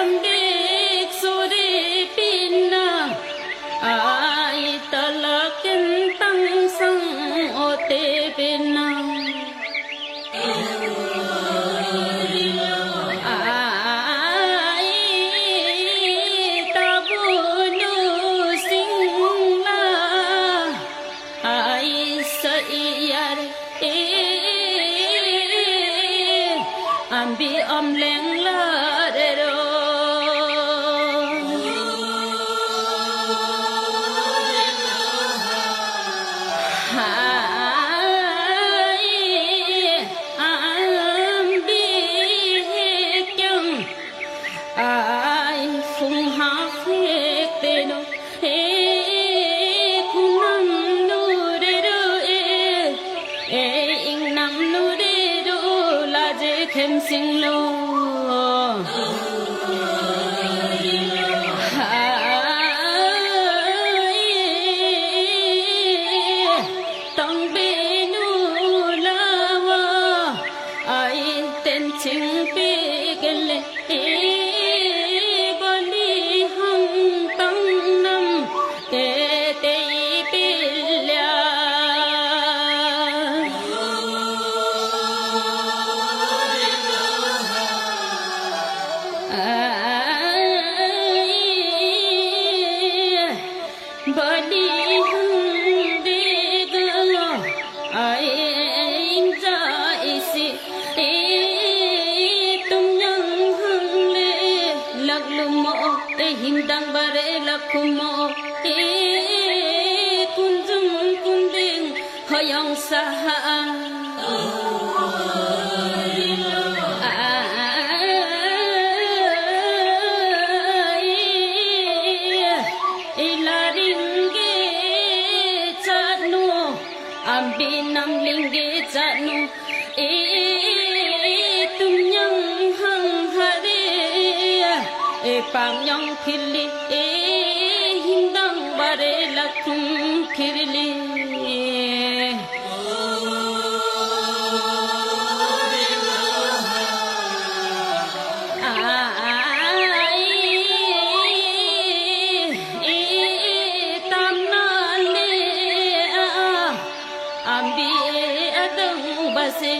ambik suri pina ai talakin tang sang ote pina ai tabunu singla ai sa iyar ambi omleng la rero hai ambi kyang ai phung ha phek te no he kunam nu re ru e ing nam nu re ru la je khem sing lo tong be nu la wa ai ten ching pe gele bali hang tang nam te te pilya bali hang de ga ai ja isi tum yang hang le lag lumo te hindang bare lakhumo kunjum kunding hoyong saha ilaringe chanu ambi nam linge chanu tum yang hang hare pang yang phili hindang bare lakhum khirli tam na le ambi adang base